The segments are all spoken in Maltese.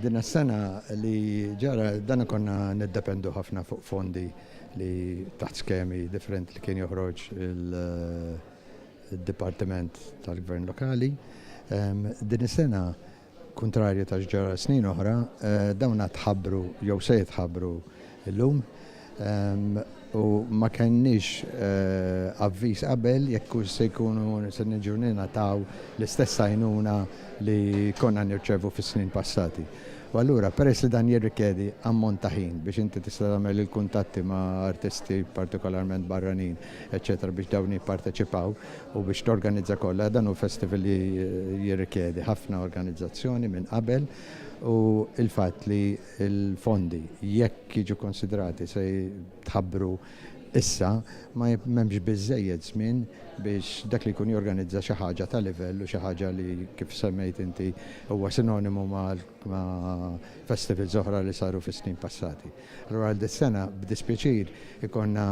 Din is-sena li ġara dan konna niddependu ħafna fuq fondi li taħt skemi differenti li kien joħroġ il-Dipartiment tal-Gvern Lokali. Din is-sena kontrarju ta' ġara snin oħra, dawna tħabbru jew se jitħabbru illum u ma kenniex avviż qabel jekk se jkunu se niġu taw l-istess għajnuna li konna nirċevu fis-snin passati. U allura peress li dan jirrikjedi ammont ta' ħin biex inti tista' tagħmel il-kuntatti ma' artisti partikolarment barranin, eċetera, biex dawn jipparteċipaw u biex torganizza kollha, dan hu festival li jirrikjedi ħafna organizzazzjoni minn qabel u il-fatt li il-fondi jekk jiġu konsiderati se tħabbru issa ma m'hemmx biżżejjed żmien biex dak li jkun jorganizza xi ħaġa ta' livell u xi ħaġa li kif semmejt inti huwa sinonimu ma' festivals oħra li saru fis-snin passati. Allura għal dis-sena b'dispjaċir ikonna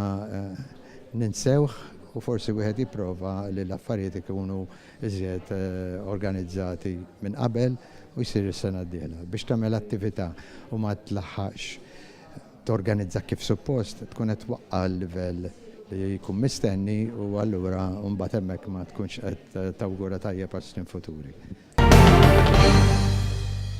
ninsewh u forsi wieħed jipprova li l-affarijiet ikunu iżjed organizzati minn qabel u jsir is-sena d-dieħla biex tagħmel attività u ma tlaħħaqx torganizza kif suppost tkun qed twaqqa l-livell li jkun mistenni u allura mbagħad hemmhekk ma tkunx qed tawgura tajjeb għas-snin futuri.